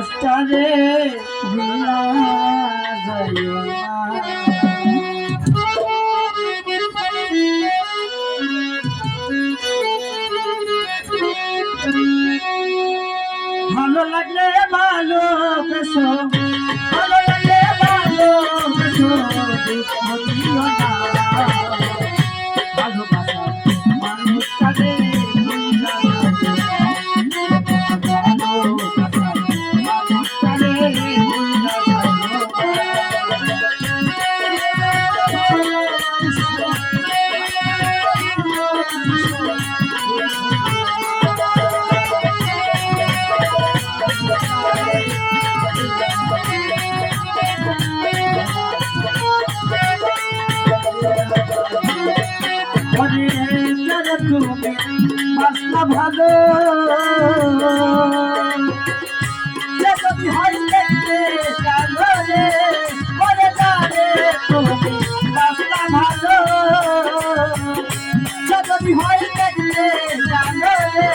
মানুষটারে ভুলা যাইও না। ভালো লাগলে ভালোবেসো, ভালো লাগলে ভালোবেসো, দুঃখ দিও না। ভালোবাসা মানুষটারে ভুলা যাইও না। ভালোবাসা মানুষটারে ভুলা যাইও তুমি বাসনা ভালো যদি হয় দেখতে কালো রে বলে যাবে তুমি বাসনা ভালো যদি হয় দেখতে কালো রে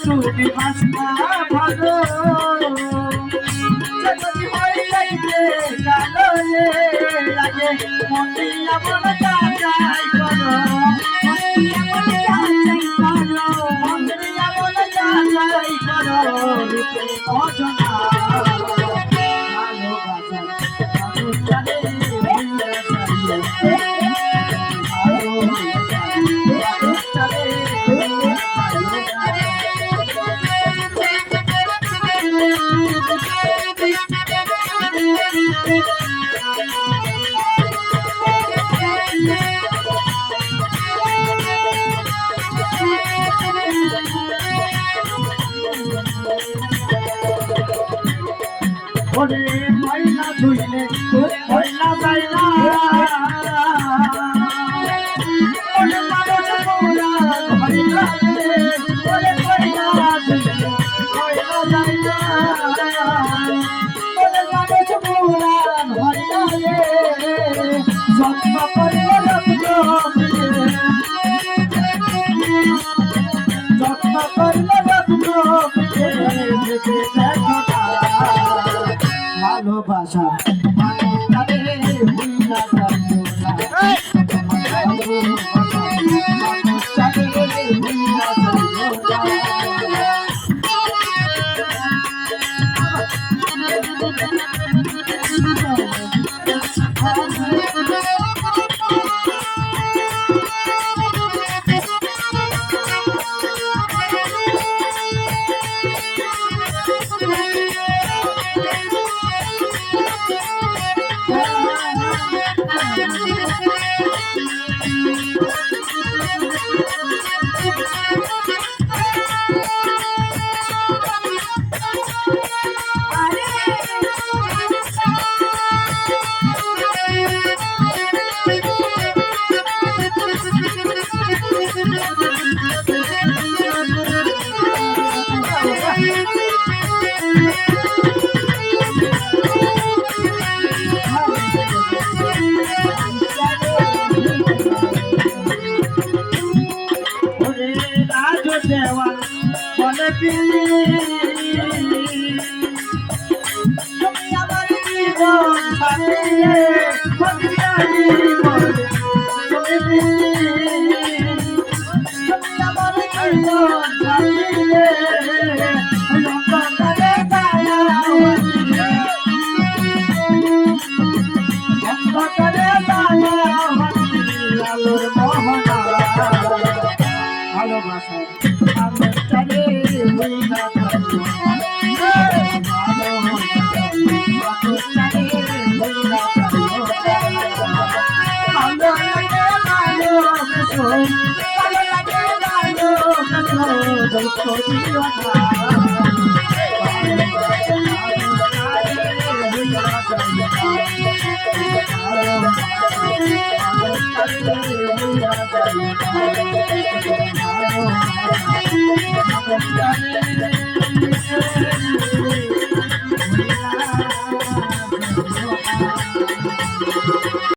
তুমি বাসনা ভালো যদি হয় লাগবে কালো রে লাগে মনে এমন যাচাই করো, মনে এমন যাচাই করো রূপে অজনা। ভালোবাসা মানুষটারে ভুলে যাইও, মানুষটারে ভুলে ওরে ময়লা ধুইলে ময়লা যায় না, ওরে মানুষ মোরা ঘরে লাগে, ওরে ময়লা ধুইলে ময়লা যায় না, ওরে মানুষ মোরা ঘরে লাগে, যত্ন করলে যত্ন করলে যত্ন দেখো ভালোবাসা মানুষটারে ভুলা যাইও না। মানুষটারে ভুলা যাইও না। দেওয়াল বলে তুমি আমার জীবন বাঁচিয়ে তুমি আমার জীবন বাঁচিয়ে অন্ধকারে আলোর মোহনা। ভালোবাসা মানুষটারে ভুলা যাইও না। মানুষটারে ভুলা যাইও না। ভালো লাগে ভালোবেসো, ভালো লাগে ভালোবেসো, দুঃখ দিও না। Thank you.